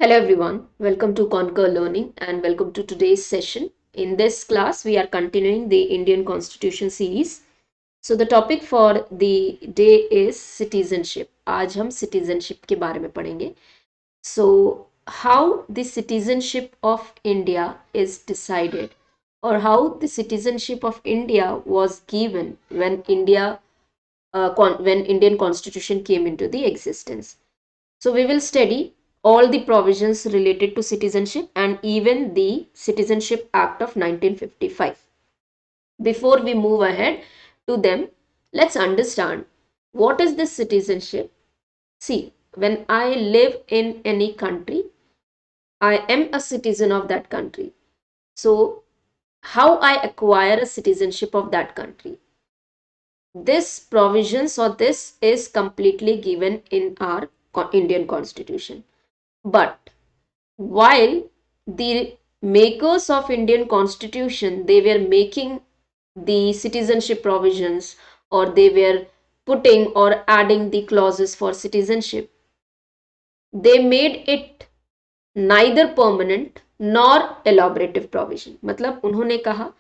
Hello everyone, welcome to Conquer Learning and welcome to today's session. In this class, we are continuing the Indian Constitution series. So the topic for the day is citizenship. आज हम citizenship के बारे में पढ़ेंगे. So how the citizenship of India is decided or how the citizenship of India was given when when Indian Constitution came into the existence. So we will study all the provisions related to citizenship and even the Citizenship Act of 1955. Before we move ahead to them, let's understand what is this citizenship. See, when I live in any country, I am a citizen of that country. So, how I acquire a citizenship of that country? This provisions or this is completely given in our Indian Constitution. But while the makers of Indian Constitution, they were making the citizenship provisions or they were putting or adding the clauses for citizenship, they made it neither permanent nor elaborative provision. मतलब उन्होंने कहा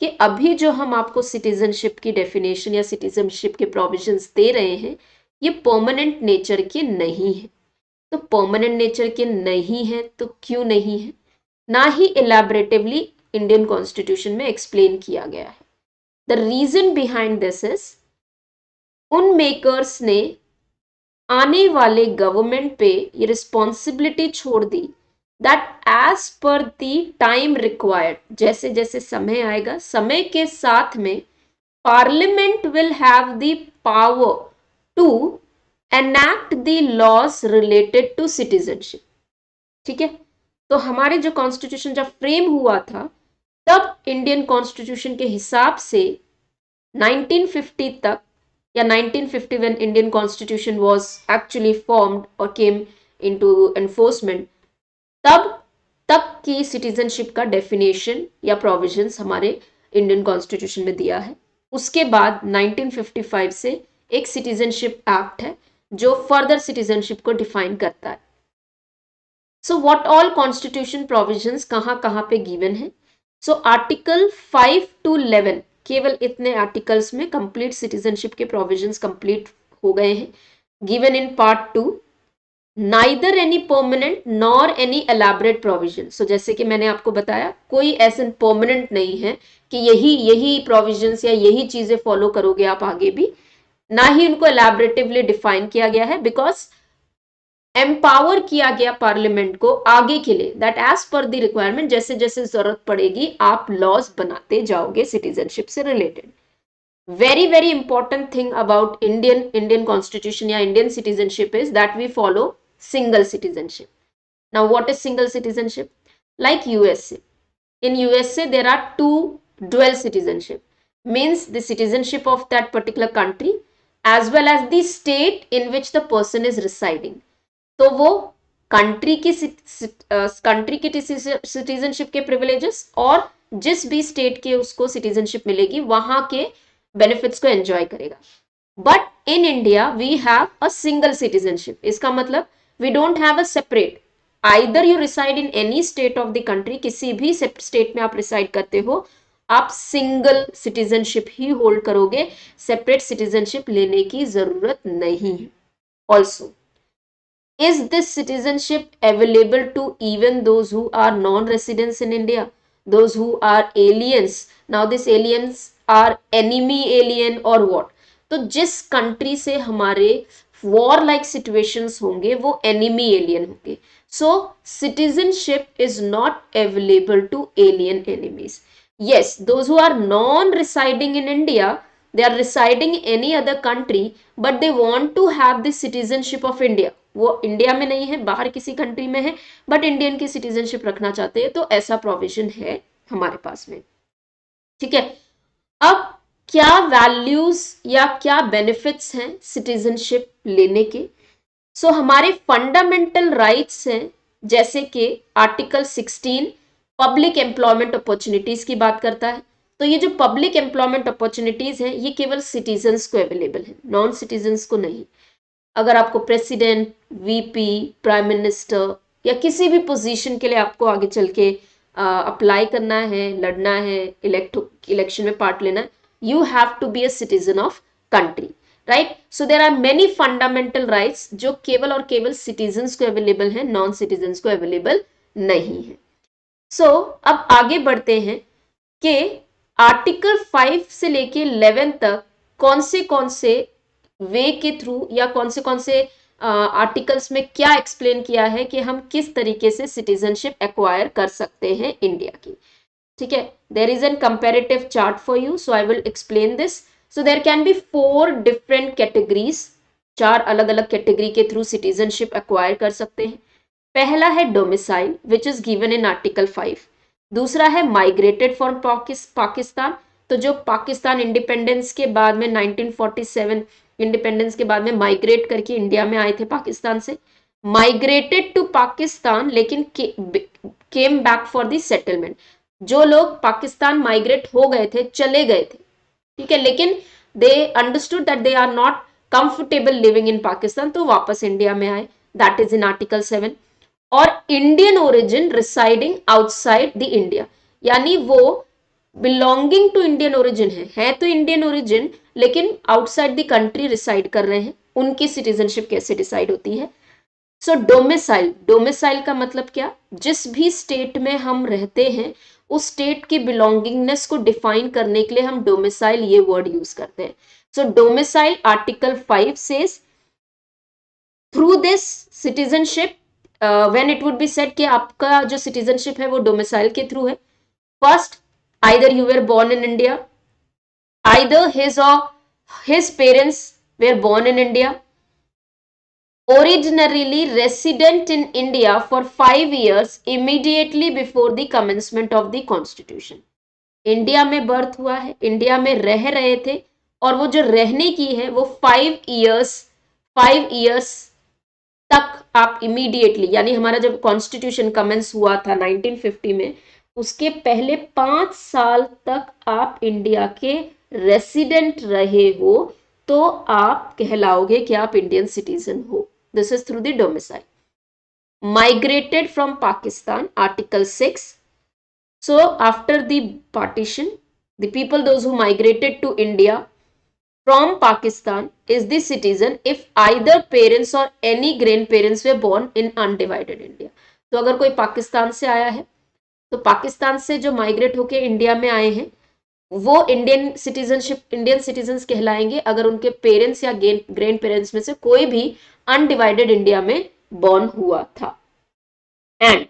कि अभी जो हम आपको citizenship की definition या सिटीजनशिप के प्रोविजंस दे रहे हैं ये परमानेंट नेचर के नहीं है. तो परमानेंट नेचर के नहीं है तो क्यों नहीं है, ना ही इलेबरेटिवली इंडियन कॉन्स्टिट्यूशन में एक्सप्लेन किया गया है. The reason behind this is उन मेकर्स ने आने वाले गवर्नमेंट पे ये रिस्पॉन्सिबिलिटी छोड़ दी that as per the time required, जैसे जैसे समय आएगा समय के साथ में parliament will have the power to enact the laws related to citizenship. ठीक है, तो हमारे जो कॉन्स्टिट्यूशन जब फ्रेम हुआ था तब इंडियन कॉन्स्टिट्यूशन के हिसाब से 1950 तक या 1950 when Indian constitution was actually formed or came into enforcement, तब तक की सिटीजनशिप का डेफिनेशन या प्रोविजंस हमारे इंडियन कॉन्स्टिट्यूशन में दिया है. उसके बाद 1955 से एक सिटीजनशिप एक्ट है जो फर्दर सिटीजनशिप को डिफाइन करता है. So what all constitution provisions कहाँ कहाँ पे गिवन है. सो आर्टिकल 5 to 11, केवल इतने आर्टिकल्स में कंप्लीट सिटीजनशिप के प्रोविजंस कंप्लीट हो गए हैं. Given in part 2, neither any permanent nor any elaborate provision. So जैसे कि मैंने आपको बताया कोई ऐसे परमानेंट नहीं है कि यही प्रोविजंस या यही चीजें फॉलो करोगे आप आगे भी, ना ही उनको एलैबोरेटिवली डिफाइन किया गया है बिकॉज एम्पावर किया गया पार्लियामेंट को आगे के लिए that as per the requirement जैसे जैसे जरूरत पड़ेगी आप लॉज बनाते जाओगे सिटीजनशिप से related. Very very important thing about Indian constitution या Indian citizenship is that we follow single citizenship. Now what is single citizenship? Like USA, in USA there are two dual citizenship, means the citizenship of that particular country as well as the state in which the person is residing. तो वो country की citizenship के privileges और जिस भी state के उसको citizenship मिलेगी वहां के बेनिफिट्स को एंजॉय करेगा. But in India we have a single citizenship. इसका मतलब we don't have a separate, either you reside in any state of the country, किसी भी स्टेट में आप रिसाइड करते हो आप सिंगल सिटीजनशिप ही होल्ड करोगे, सेपरेट सिटीजनशिप लेने की जरूरत नहीं है. Also is this citizenship available to even those who are non-residents in India, those who are aliens? Now these aliens are enemy alien or what? तो जिस कंट्री से हमारे वॉर लाइक सिचुएशंस होंगे वो एनिमी एलियन होंगे. So citizenship is not available to alien enemies. yes, those who are non residing in India, they are residing in any other country but they want to have the citizenship of India. वो India में नहीं है, बाहर किसी country में है but Indian की citizenship रखना चाहते हैं, तो ऐसा प्रोविजन है हमारे पास में. ठीक है, अब क्या वैल्यूज या क्या बेनिफिट्स हैं सिटीजनशिप लेने के. सो हमारे फंडामेंटल राइट्स हैं, जैसे कि आर्टिकल 16 पब्लिक एम्प्लॉयमेंट अपॉर्चुनिटीज की बात करता है. तो ये जो पब्लिक एम्प्लॉयमेंट अपॉर्चुनिटीज हैं ये केवल सिटीजन्स को अवेलेबल है, नॉन सिटीजन्स को नहीं. अगर आपको प्रेसिडेंट, वीपी, प्राइम मिनिस्टर, या किसी भी पोजीशन के लिए आपको आगे चल के अप्लाई करना है, लड़ना है, इलेक्शन में पार्ट लेना है, you have to be a citizen of country, right. So there are many fundamental rights जो केवल और केवल सिटीजन्स को अवेलेबल है, नॉन सिटीजन्स को अवेलेबल नहीं है। सो अब आगे बढ़ते हैं कि आर्टिकल 5 से लेके 11 तक कौन से वे के थ्रू या कौन से आर्टिकल्स में क्या एक्सप्लेन किया है कि हम किस तरीके से सिटीजनशिप एक्वायर कर सकते हैं इंडिया की, ठीक है। There is an comparative chart for you, so I will explain this. So there can be 4 different categories, 4 अलग अलग कैटेगरी के थ्रू सिटीजनशिप एक्वायर कर सकते हैं। पहला है domicile which is given in article 5। दूसरा है माइग्रेटेड फ्रॉम पाकिस्तान, तो जो पाकिस्तान इंडिपेंडेंस के बाद में 1947 इंडिपेंडेंस के बाद में माइग्रेट करके इंडिया में आए थे पाकिस्तान से, माइग्रेटेड टू पाकिस्तान लेकिन came back for the settlement. जो लोग पाकिस्तान माइग्रेट हो गए थे, चले गए थे, ठीक है, लेकिन they understood that they are not comfortable living in Pakistan, तो वापस इंडिया में आए, दैट इज इन आर्टिकल 7। और Indian origin residing outside the India, यानी वो बिलोंगिंग टू इंडियन ओरिजिन है तो इंडियन ओरिजिन लेकिन आउटसाइड द कंट्री रिसाइड कर रहे हैं, उनकी सिटीजनशिप कैसे डिसाइड होती है। सो डोमिसाइल, डोमिसाइल का मतलब क्या, जिस भी स्टेट में हम रहते हैं उस स्टेट की बिलोंगिंगनेस को डिफाइन करने के लिए हम डोमिसाइल ये वर्ड यूज करते हैं। So domicile article 5 says through this citizenship when it would be said कि आपका जो सिटीजनशिप है वो डोमिसाइल के थ्रू है। First, either you were born in India, either his parents were born in India, originally resident in India for 5 years immediately before the commencement of the constitution। India में birth हुआ है, India में रह रहे थे, और वो जो रहने की है वो 5 इयर्स तक आप इमीडिएटली, यानी हमारा जब कॉन्स्टिट्यूशन कमेंस हुआ था 1950 में, उसके पहले 5 साल तक आप इंडिया के रेसिडेंट रहे हो तो आप कहलाओगे कि आप इंडियन सिटीजन हो। This is through the domicile. Migrated from Pakistan, article 6। So after the partition, the people those who migrated to India from Pakistan is the citizen if either parents or any grandparents were born in undivided India। तो अगर कोई पाकिस्तान से आया है तो पाकिस्तान से जो migrate होके इंडिया में आए हैं वो इंडियन सिटीजन्स कहलाएंगे अगर उनके पेरेंट्स या ग्रैंड पेरेंट्स में से कोई भी अनडिवाइडेड इंडिया में बॉर्न हुआ था। एंड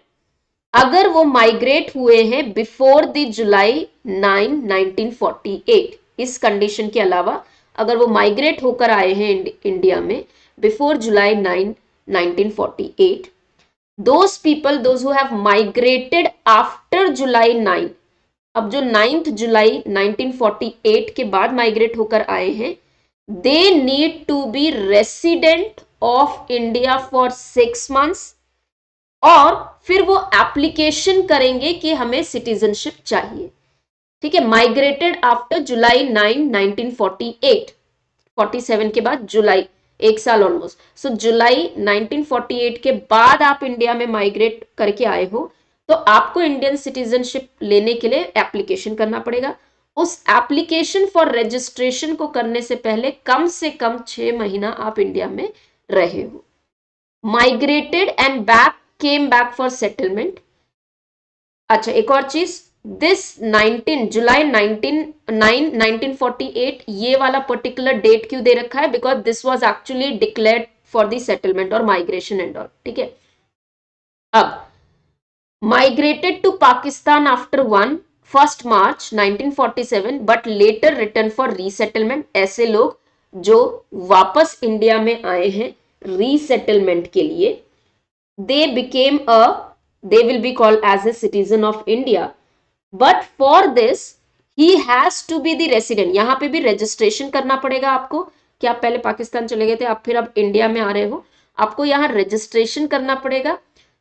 अगर वो माइग्रेट हुए हैं बिफोर द जुलाई 9 1948, इस कंडीशन के अलावा अगर वो माइग्रेट होकर आए हैं इंडिया में before July 9 1948, those people those who have migrated after जुलाई 9, अब जो 9th जुलाई 1948 के बाद माइग्रेट होकर आए हैं, they need to be resident of India for 6 months, और फिर वो एप्लीकेशन करेंगे कि हमें सिटीजनशिप चाहिए, ठीक है। माइग्रेटेड आफ्टर जुलाई 9 1948, 47 के बाद जुलाई, 1 साल ऑलमोस्ट। सो जुलाई 1948 के बाद आप इंडिया में माइग्रेट करके आए हो तो आपको इंडियन सिटीजनशिप लेने के लिए एप्लीकेशन करना पड़ेगा। उस एप्लीकेशन फॉर रजिस्ट्रेशन को करने से पहले कम से कम 6 महीना आप इंडिया में रहे हो। Migrated and back came back for settlement. अच्छा, एक और चीज, दिस 19 जुलाई 1948 ये वाला पर्टिकुलर डेट क्यों दे रखा है, because this was actually declared for the settlement और माइग्रेशन एंड ऑल, ठीक है। अब migrated to Pakistan after 1 March 1947 but later return for resettlement, ऐसे लोग जो वापस इंडिया में आए हैं रीसेटलमेंट के लिए, they will be called as a citizen of India, but for this he has to be the resident। यहाँ पे भी रजिस्ट्रेशन करना पड़ेगा आपको कि आप पहले पाकिस्तान चले गए थे, आप फिर अब इंडिया में आ रहे हो, आपको यहाँ रजिस्ट्रेशन करना पड़ेगा।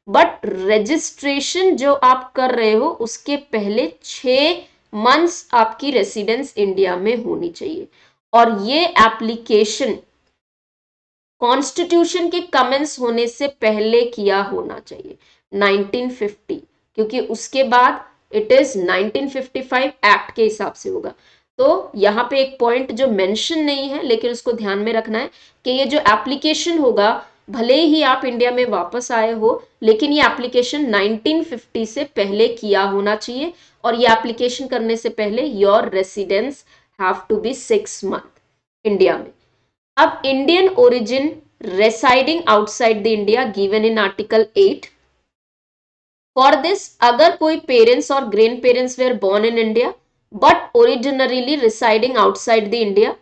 बट रजिस्ट्रेशन जो आप कर रहे हो उसके पहले 6 months आपकी रेसिडेंस इंडिया में होनी चाहिए, और ये एप्लीकेशन कॉन्स्टिट्यूशन के कमेंस होने से पहले किया होना चाहिए 1950, क्योंकि उसके बाद इट इज 1955 एक्ट के हिसाब से होगा। तो यहाँ पे एक पॉइंट जो मेंशन नहीं है लेकिन उसको ध्यान में रखना है कि ये जो एप्लीकेशन होगा, भले ही आप इंडिया में वापस आए हो, लेकिन ये एप्लीकेशन 1950 से पहले किया होना चाहिए, और ये एप्लीकेशन करने से पहले your residence have to be 6 month India में। अब Indian origin residing outside the India given in article 8। For this, अगर कोई पेरेंट्स और grand parents were born in India but originally residing outside the India,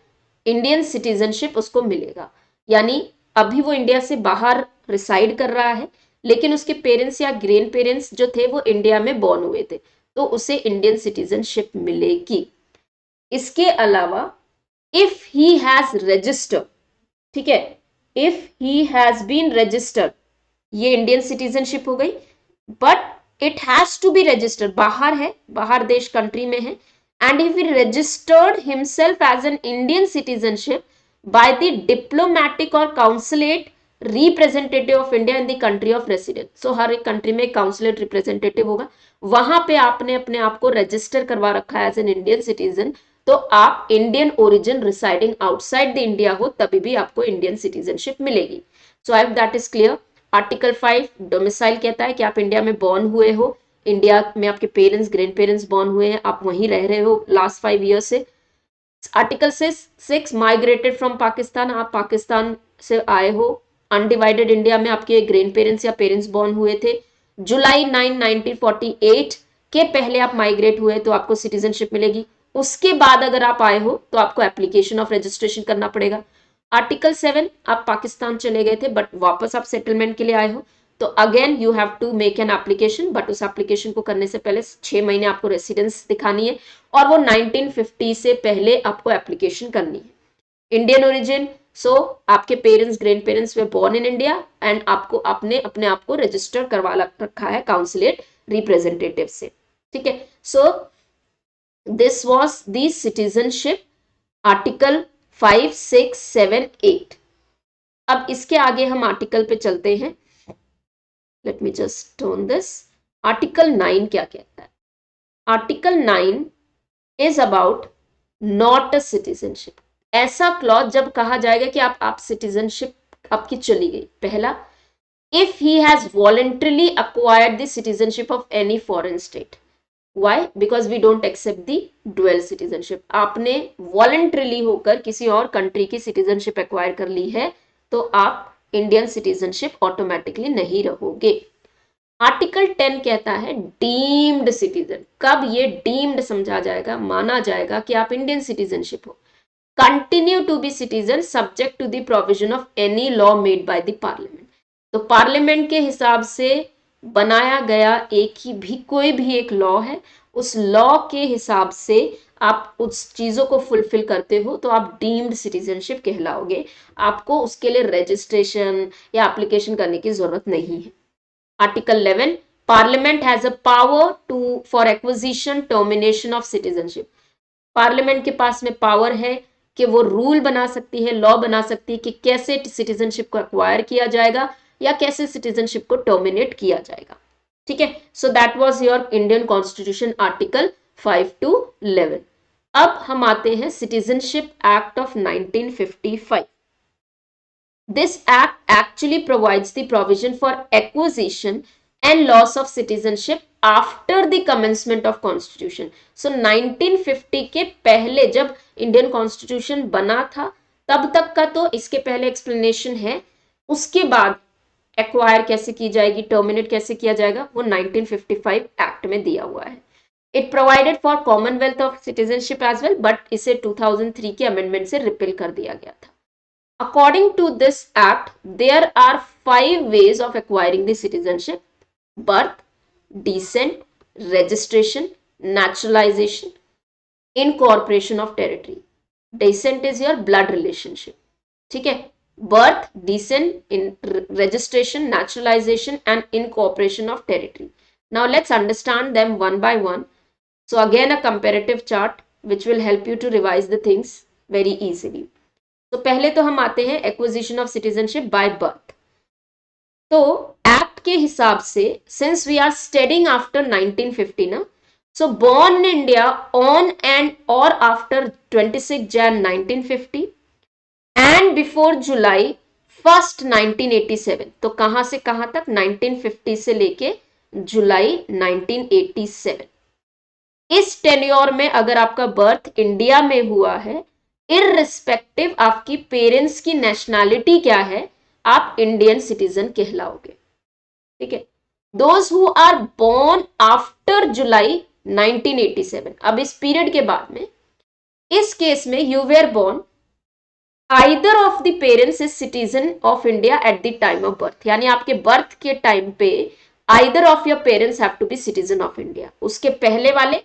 Indian citizenship उसको मिलेगा। यानी अभी वो इंडिया से बाहर रिसाइड कर रहा है, लेकिन उसके पेरेंट्स या ग्रैंड पेरेंट्स जो थे वो इंडिया में बोर्न हुए थे, तो उसे इंडियन सिटीजनशिप मिलेगी। इसके अलावा इफ ही हैज रजिस्टर्ड, ठीक है, if he has been registered, ये इंडियन सिटीजनशिप हो गई, but it has to be registered, बाहर है, बाहर देश कंट्री में है, and if he registered himself as an Indian citizenship by the diplomatic और consulate representative of India in the country of residence. So हर एक कंट्री में काउंसुलेट रिप्रेजेंटेटिव होगा, वहां पे आपने अपने आप को रजिस्टर करवा रखा है एज एन इंडियन सिटीजन, तो आप Indian origin residing outside the India हो तभी भी आपको इंडियन सिटीजनशिप मिलेगी। So I hope that is clear. Article 5 domicile कहता है कि आप इंडिया में बॉर्न हुए हो, इंडिया में आपके पेरेंट्स ग्रैंड पेरेंट्स बॉर्न हुए हैं, आप वहीं रह रहे हो लास्ट 5 ईयर से। आर्टिकल 6 माइग्रेटेड फ्रॉम पाकिस्तान, आप पाकिस्तान से आए हो, अनडिवाइडेड इंडिया में आपके ग्रैंड पेरेंट्स या पेरेंट्स बॉर्न हुए थे, जुलाई 9 1948 के पहले आप माइग्रेट हुए तो आपको सिटीजनशिप मिलेगी। उसके बाद अगर आप आए हो तो आपको एप्लीकेशन ऑफ रजिस्ट्रेशन करना पड़ेगा। आर्टिकल 7, आप पाकिस्तान चले गए थे बट वापस आप सेटलमेंट के लिए आए हो, तो again you have to make an application, but उस एप्लीकेशन को करने से पहले 6 महीने आपको रेसिडेंस दिखानी है, और वो 1950 से पहले आपको एप्लीकेशन करनी है। इंडियन ओरिजिन, सो आपके parents grandparents were born in India, and आपको आपने अपने आप को रजिस्टर करवा रखा है काउंसुलेट रिप्रेजेंटेटिव से, ठीक है। So this was the citizenship article 5, 6, 7, 8। अब इसके आगे हम आर्टिकल पे चलते हैं। Let me just turn this. Article 9 क्या कहता है? Article 9 is about not a citizenship. ऐसा क्लॉज जब कहा जाएगा कि आप सिटीजनशिप आपकी चली गई। पहला, if he has voluntarily acquired the citizenship of any foreign state. Why? Because we don't accept the dual citizenship. आपने वॉलंटरली होकर किसी और कंट्री की सिटीजनशिप एक्वायर कर ली है तो आप इंडियन सिटीजनशिप ऑटोमेटिकली नहीं रहोगे। आर्टिकल 10 कहता है डीम्ड सिटीजन। कब ये डीम्ड समझा जाएगा, माना जाएगा कि आप इंडियन सिटीजनशिप हो। Continue to be citizen subject to the provision of any law made by the parliament. तो पार्लियामेंट के हिसाब से बनाया गया एक ही भी कोई भी एक लॉ है, उस लॉ के हिसाब से आप उस चीजों को फुलफिल करते हो तो आप डीम्ड सिटीजनशिप कहलाओगे। आपको उसके लिए रजिस्ट्रेशन या एप्लीकेशन करने की जरूरत नहीं है। Article 11, parliament has a power to for acquisition termination of citizenship. Parliament के पास में पावर है कि वो रूल बना सकती है, लॉ बना सकती है कि कैसे सिटीजनशिप को एक्वायर किया जाएगा या कैसे सिटीजनशिप को टर्मिनेट किया जाएगा, ठीक है। So that was your Indian constitution article 5 to 11। अब हम आते हैं citizenship act of 1955। This act actually provides the provision for acquisition and loss of citizenship after the commencement of constitution. So 1950 के पहले जब इंडियन कॉन्स्टिट्यूशन बना था तब तक का तो इसके पहले एक्सप्लेनेशन है, उसके बाद एक्वायर कैसे की जाएगी, टर्मिनेट कैसे किया जाएगा, वो 1955 एक्ट में दिया हुआ है। It provided for commonwealth of citizenship as well, but इसे 2003 के अमेंडमेंट से रिपील कर दिया गया था। According to this act, there are 5 ways of acquiring the citizenship: birth, descent, registration, naturalization, incorporation of territory. Descent is your blood relationship. ठीक है? Birth, descent, registration, naturalization, and incorporation of territory. Now let's understand them one by one. So again a comparative chart which will help you to revise the things very easily. तो पहले तो हम आते हैं acquisition of citizenship by birth. तो act के हिसाब से since we are studying after 1950 ना, so born in India on and और after 26 Jan 1950 and before July 1 1987। तो कहां से कहां तक? 1950 से लेके जुलाई 1987। इस टेन्योर में अगर आपका बर्थ इंडिया में हुआ है, इररिस्पेक्टिव आपकी पेरेंट्स की नेशनैलिटी क्या है, आप इंडियन सिटीजन कहलाओगे। ठीक है। Those who are born after July 1987, अब इस पीरियड के बाद में, इस केस में you were born either of the parents is citizen of India at the time of birth, यानी आपके बर्थ के टाइम पे either of your parents have to be citizen of India. उसके पहले वाले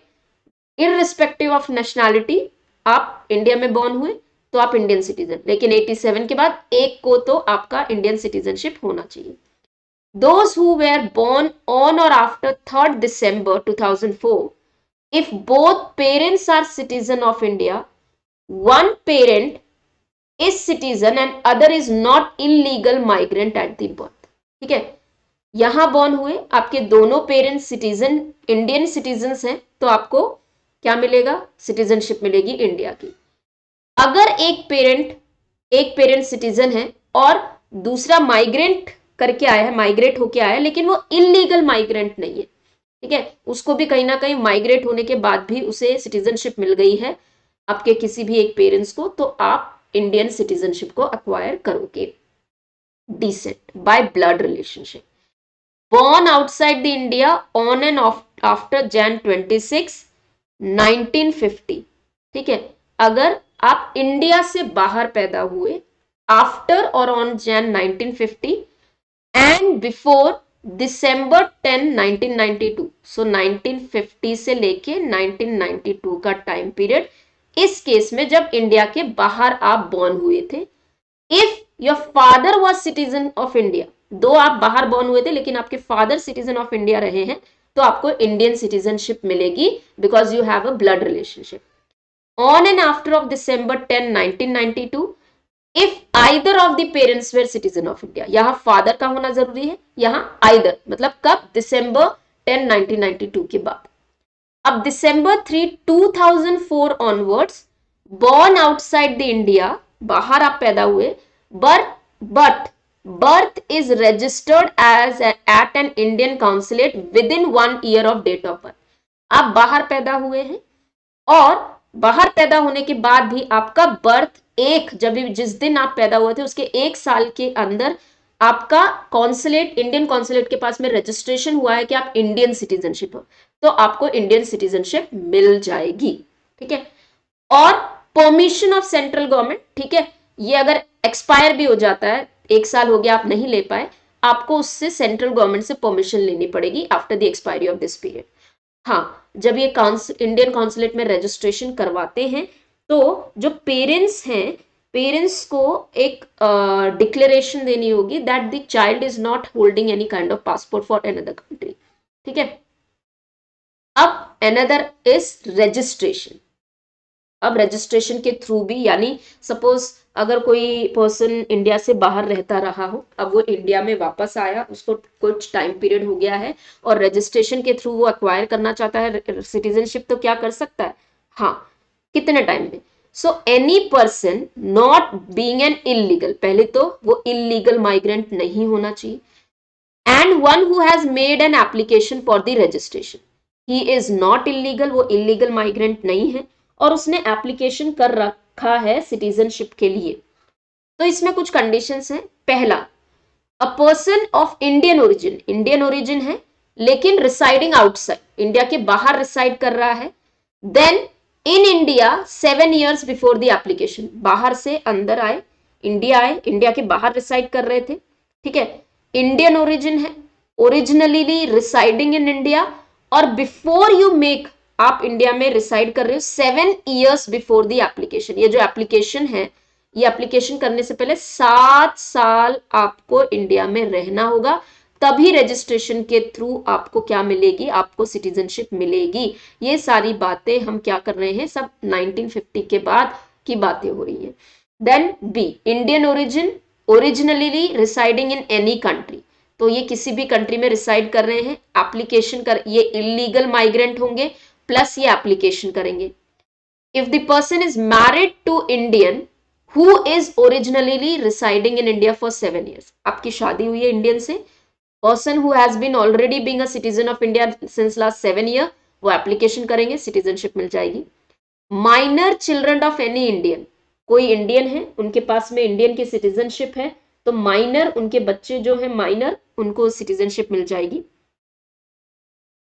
इररिस्पेक्टिव ऑफ नेशनैलिटी, आप India में born हुए तो आप इंडियन सिटीजन, लेकिन 87 के बाद एक को तो आपका इंडियन सिटीजनशिप होना चाहिए। Those who were born on or after 3rd December 2004, if both parents are citizen of India, one parent is citizen and other is not illegal migrant at the birth। ठीक है, यहां born हुए, आपके दोनों parents citizen Indian citizen हैं, तो आपको क्या मिलेगा? सिटीजनशिप मिलेगी इंडिया की। अगर एक पेरेंट सिटीजन है और दूसरा माइग्रेंट करके आया है, माइग्रेट होके आया है, लेकिन वो इलीगल माइग्रेंट नहीं है, ठीक है, उसको भी कहीं ना कहीं माइग्रेट होने के बाद भी उसे सिटीजनशिप मिल गई है आपके किसी भी एक पेरेंट्स को, तो आप इंडियन सिटीजनशिप को अक्वायर करोगे descent by blood relationship. born outside the India on and after Jan 26 1950। ठीक है, अगर आप इंडिया से बाहर पैदा हुए आफ्टर और ऑन जैन 1950 एंड बिफोर दिसंबर 10 1992, सो 1950 से लेके 1992 का टाइम पीरियड, इस केस में जब इंडिया के बाहर आप बॉर्न हुए थे, if your father was citizen of India, दो आप बाहर बॉर्न हुए थे लेकिन आपके फादर सिटीजन ऑफ इंडिया रहे हैं, तो आपको इंडियन सिटीजनशिप मिलेगी because you have a blood relationship. On and after of December 10 1992, if either of the parents were citizen of India, यहां फादर का होना जरूरी है, यहां आइदर मतलब कब? दिसंबर 10 1992 के बाद। अब दिसंबर 3 2004 onwards, born outside the India, बाहर आप पैदा हुए, but birth is registered as at an Indian consulate within 1 year of date of birth। आप बाहर पैदा हुए हैं और बाहर पैदा होने के बाद भी आपका बर्थ जिस दिन आप पैदा हुए थे उसके 1 साल के अंदर आपका कॉन्सुलेट, इंडियन कॉन्सुलेट के पास में रजिस्ट्रेशन हुआ है कि आप इंडियन सिटीजनशिप हो, तो आपको इंडियन सिटीजनशिप मिल जाएगी। ठीक है, और परमिशन ऑफ सेंट्रल गवर्नमेंट, ठीक है, ये अगर एक्सपायर भी हो जाता है, 1 साल हो गया आप नहीं ले पाए, आपको उससे सेंट्रल गवर्नमेंट से परमिशन लेनी पड़ेगी after the expiry of this period. हाँ, जब ये इंडियन कॉन्सुलेट में रजिस्ट्रेशन करवाते हैं तो जो पेरेंट्स हैं, पेरेंट्स को एक डिक्लेरेशन देनी होगी that the child is not holding any kind of passport for another country. ठीक है, अब अनदर इज रजिस्ट्रेशन। अब रजिस्ट्रेशन के थ्रू भी, यानी सपोज अगर कोई पर्सन इंडिया से बाहर रहता रहा हो, अब वो इंडिया में वापस आया, उसको कुछ टाइम पीरियड हो गया है और रजिस्ट्रेशन के थ्रू वो अक्वायर करना चाहता है सिटीजनशिप, तो क्या कर सकता है? हाँ, कितने टाइम में? So any person not being an illegal, पहले तो वो इलीगल माइग्रेंट नहीं होना चाहिए, and one who has made an application for the registration, he is not illegal, वो इलीगल माइग्रेंट नहीं है और उसने एप्लीकेशन कर रखा है सिटीजनशिप के लिए। तो इसमें कुछ कंडीशंस हैं। पहला, a person of Indian origin, Indian origin है लेकिन रिसाइडिंग आउटसाइड, इंडिया के बाहर रिसाइड कर रहा है, then in India 7 years before the application, बाहर से अंदर आए, इंडिया आए, इंडिया के बाहर रिसाइड कर रहे थे, ठीक है, इंडियन ओरिजिन है, ओरिजिनली रिसाइडिंग इन इंडिया, और बिफोर यू मेक, आप इंडिया में रिसाइड कर रहे हो 7 years बिफोर द एप्लीकेशन। ये जो एप्लीकेशन है, ये एप्लीकेशन करने से पहले 7 साल आपको इंडिया में रहना होगा, तभी रजिस्ट्रेशन के थ्रू आपको क्या मिलेगी? आपको सिटीजनशिप मिलेगी। ये सारी बातें हम क्या कर रहे हैं, सब 1950 के बाद की बातें हो रही हैं। Then B, Indian origin, originally residing in any country, तो ये किसी भी कंट्री में रिसाइड कर रहे हैं, एप्लीकेशन कर, ये इलीगल माइग्रेंट होंगे प्लस ये एप्लीकेशन करेंगे. If the person is married to Indian who is originally residing in India for 7 years, आपकी शादी हुई है इंडियन से, person who has been already being a citizen of India since last 7 year, वो application करेंगे, citizenship मिल जाएगी. Minor children of any Indian, कोई इंडियन है, उनके पास में इंडियन की सिटीजनशिप है, तो माइनर, उनके बच्चे जो है माइनर, उनको सिटीजनशिप मिल जाएगी.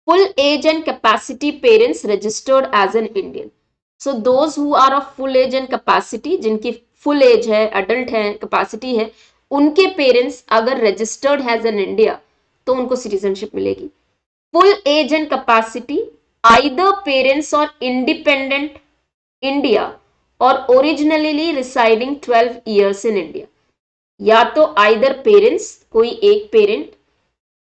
Full age and capacity parents registered as an Indian, so those who are of full age and capacity, जिनकी फुल एज है, अडल्ट है, कैपेसिटी है, उनके पेरेंट्स अगर रजिस्टर्ड हैज एन इंडिया तो उनको सिटीजनशिप मिलेगी. Full age and capacity either parents और इंडिपेंडेंट इंडिया और originally residing 12 years in India, या तो आइदर पेरेंट्स, कोई एक parent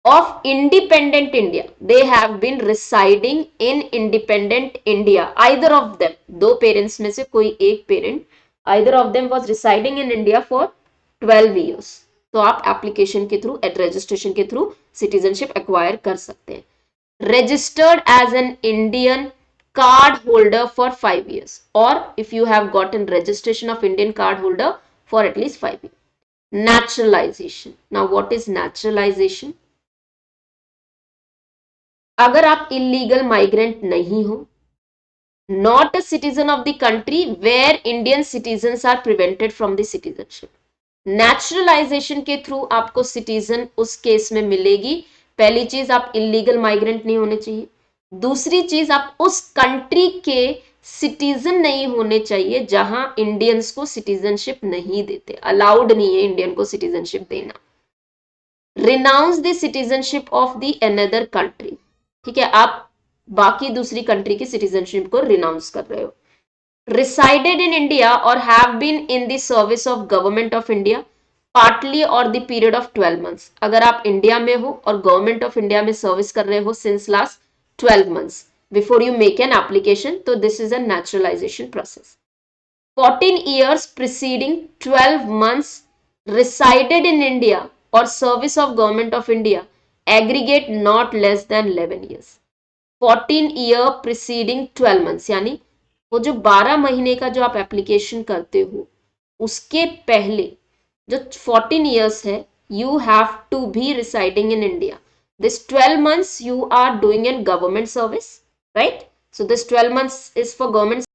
of independent India, they have been residing in independent India, either of them, दो पेरेंट्स में से कोई एक parent, either of them was residing in India for 12 years, तो आप एप्लीकेशन के थ्रू, रजिस्ट्रेशन के थ्रू सिटीजनशिप एक्वायर कर सकते हैं. Registered as an Indian card holder for 5 years, or if you have gotten registration of Indian card holder for at least 5 years. Naturalization. Now what is naturalization? अगर आप illegal migrant नहीं हो, not a citizen of the country where Indian citizens are prevented from the citizenship, naturalisation के through आपको citizen उस case में मिलेगी. पहली चीज, आप इलीगल माइग्रेंट नहीं होने चाहिए. दूसरी चीज, आप उस कंट्री के सिटीजन नहीं होने चाहिए जहां इंडियंस को सिटीजनशिप नहीं देते, अलाउड नहीं है इंडियन को सिटीजनशिप देना. Renounce the citizenship of the another country, ठीक है, आप बाकी दूसरी कंट्री की सिटीजनशिप को रिनाउंस कर रहे हो. रिसाइडेड इन इंडिया और have been in the service of government of India partly और द पीरियड ऑफ 12 मंथ्स, अगर आप इंडिया में हो और गवर्नमेंट ऑफ इंडिया में सर्विस कर रहे हो since last 12 months before you make an application, तो this is a naturalisation process. 14 years preceding 12 months resided in India or service of government of India, aggregate not less than 11 years. 14 year preceding 12 months, यानी वो जो 12 महीने का जो आप application करते हो उसके पहले जो 14 years है, you have to be residing in India. This 12 months you are doing in government service, right? So this 12 months is for government